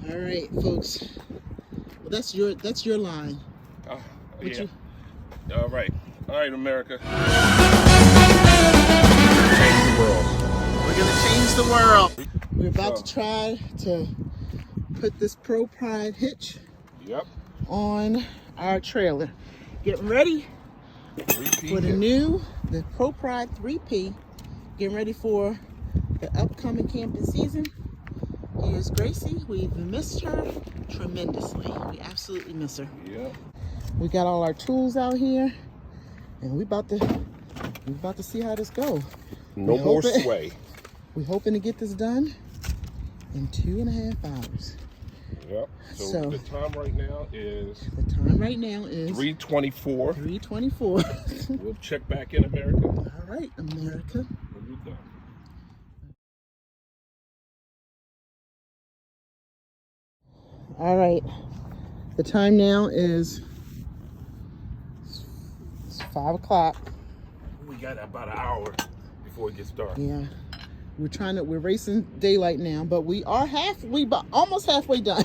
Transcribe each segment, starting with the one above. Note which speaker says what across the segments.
Speaker 1: All right, folks. Well, that's your line.
Speaker 2: Yeah. All right, America.
Speaker 1: Change the world. We're gonna change the world. We're about to try to put this ProPride Hitch on our trailer. Getting ready for the ProPride 3P. Getting ready for the upcoming camping season. Here's Gracie. We've missed her tremendously. We absolutely miss her.
Speaker 2: Yeah.
Speaker 1: We got all our tools out here, and we about to see how this goes.
Speaker 2: No more sway.
Speaker 1: We're hoping to get this done in 2.5 hours.
Speaker 2: Yep. So the time right now is 3:24.
Speaker 1: 3:24.
Speaker 2: We'll check back in, America.
Speaker 1: All right, America.
Speaker 2: When you're done.
Speaker 1: All right. The time now is 5 o'clock.
Speaker 2: We got about an hour before it gets dark.
Speaker 1: Yeah. We're racing daylight now, but we are almost halfway done.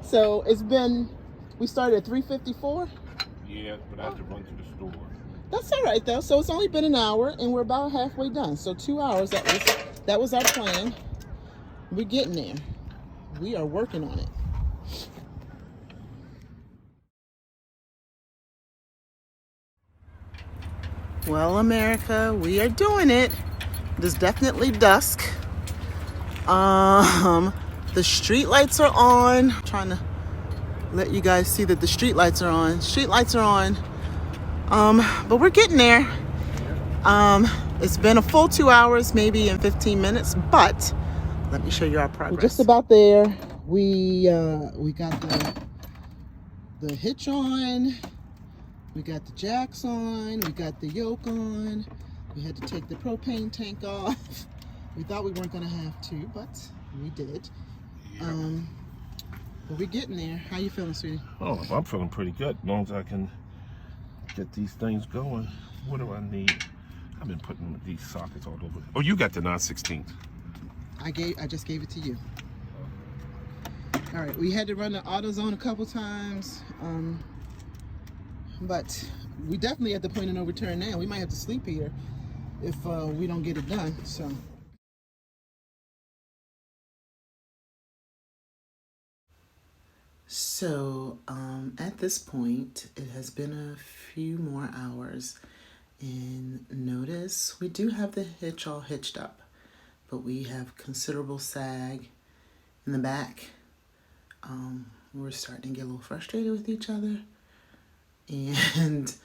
Speaker 1: So we started at 3:54.
Speaker 2: Yeah, but I have to run to the store.
Speaker 1: That's all right though. So it's only been an hour and we're about halfway done. So 2 hours, that was our plan. We're getting there. We are working on it. Well, America, we are doing it. It is definitely dusk. The street lights are on. I'm trying to let you guys see that the street lights are on. Street lights are on. But we're getting there. It's been a full 2 hours, maybe in 15 minutes, but let me show you our progress. We're just about there. We got the hitch on. We got the jacks on. We got the yoke on. We had to take the propane tank off. We thought we weren't going to have to, but we did. But we're getting there. How you feeling, sweetie?
Speaker 2: Oh, I'm feeling pretty good. As long as I can get these things going. What do I need? I've been putting these sockets all over. Oh, you got the 9/16.
Speaker 1: I just gave it to you. All right, we had to run the AutoZone a couple times, but we definitely at the point of no return now. We might have to sleep here if we don't get it done. So at this point, it has been a few more hours, and notice we do have the hitch all hitched up, but we have considerable sag in the back. We're starting to get a little frustrated with each other, and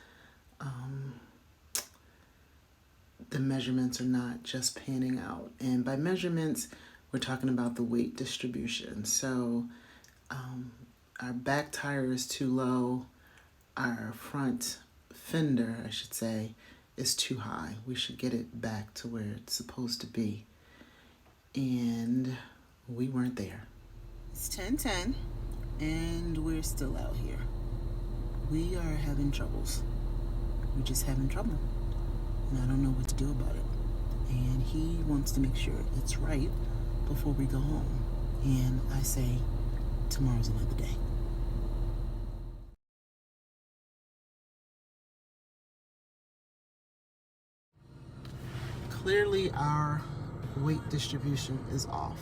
Speaker 1: the measurements are not just panning out. And by measurements, we're talking about the weight distribution. So our back tire is too low. Our front fender, I should say, is too high. We should get it back to where it's supposed to be. And we weren't there. It's 10:10 and we're still out here. We are having troubles. We're just having trouble. And I don't know what to do about it. And he wants to make sure it's right before we go home. And I say, tomorrow's another day. Clearly our weight distribution is off.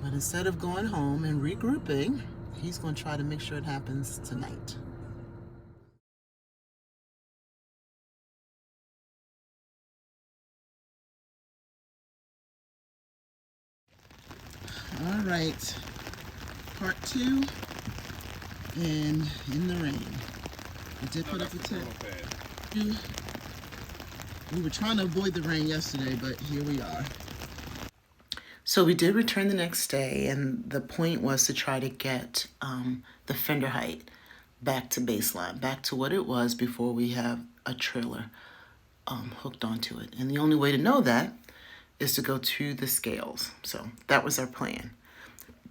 Speaker 1: But instead of going home and regrouping, he's going to try to make sure it happens tonight. All right, part 2, and in the rain. We did put up a tent. We were trying to avoid the rain yesterday, but here we are. So we did return the next day, and the point was to try to get the fender height back to baseline, back to what it was before we have a trailer hooked onto it. And the only way to know that is to go to the scales. So that was our plan.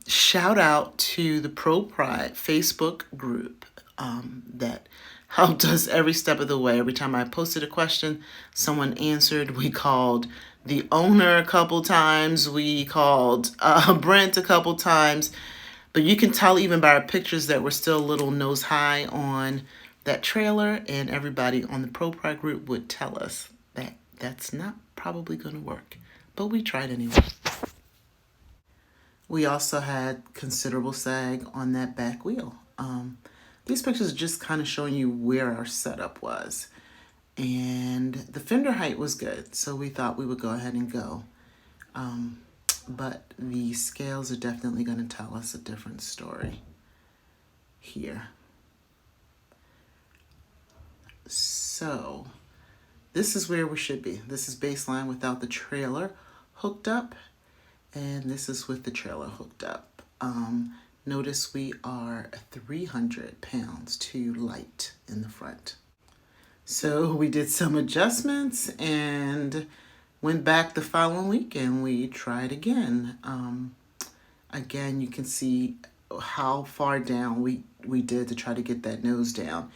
Speaker 1: Shout out to the ProPride Facebook group that helped us every step of the way. Every time I posted a question, someone answered. We called the owner a couple times. We called Brent a couple times. But you can tell even by our pictures that we're still a little nose high on that trailer, and everybody on the ProPride group would tell us that that's not probably going to work. But we tried anyway. We also had considerable sag on that back wheel. These pictures are just kind of showing you where our setup was. And the fender height was good, so we thought we would go ahead and go. But the scales are definitely going to tell us a different story here. So this is where we should be. This is baseline without the trailer hooked up, and this is with the trailer hooked up. Notice we are 300 pounds too light in the front. So we did some adjustments and went back the following week and we tried again. Again, you can see how far down we did to try to get that nose down.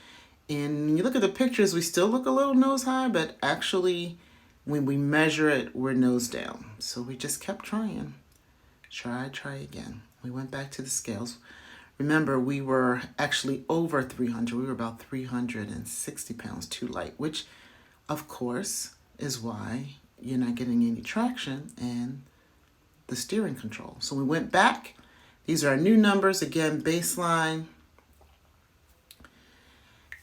Speaker 1: And when you look at the pictures, we still look a little nose high, but actually when we measure it, we're nose down. So we just kept trying. Try again. We went back to the scales. Remember, we were actually over 300. We were about 360 pounds too light, which of course is why you're not getting any traction and the steering control. So we went back. These are our new numbers. Again, baseline.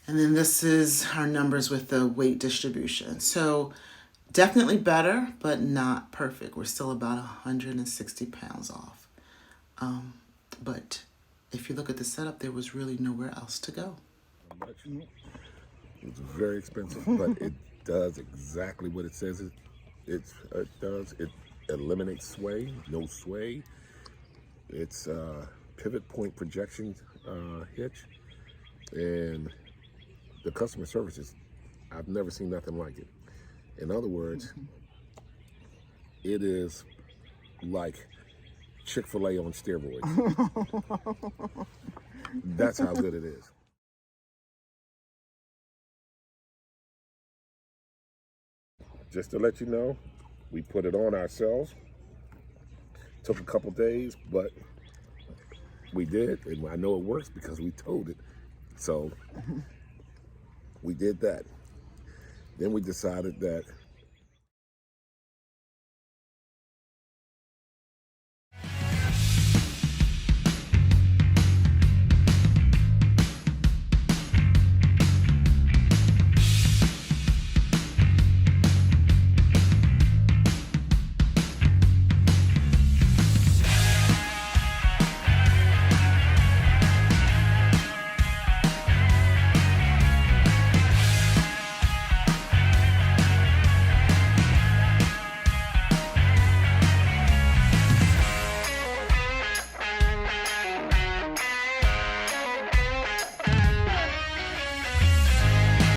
Speaker 1: And then this is our numbers with the weight distribution. So definitely better, but not perfect. We're still about 160 pounds off. But if you look at the setup, there was really nowhere else to go.
Speaker 2: It's very expensive, but it does exactly what it says it does. It eliminates sway, no sway. It's pivot point projection hitch, and the customer services, I've never seen nothing like it. In other words, it is like Chick-fil-A on steroids. That's how good it is. Just to let you know, we put it on ourselves. Took a couple days, but we did, and I know it works because we told it. So we did that. Then we decided that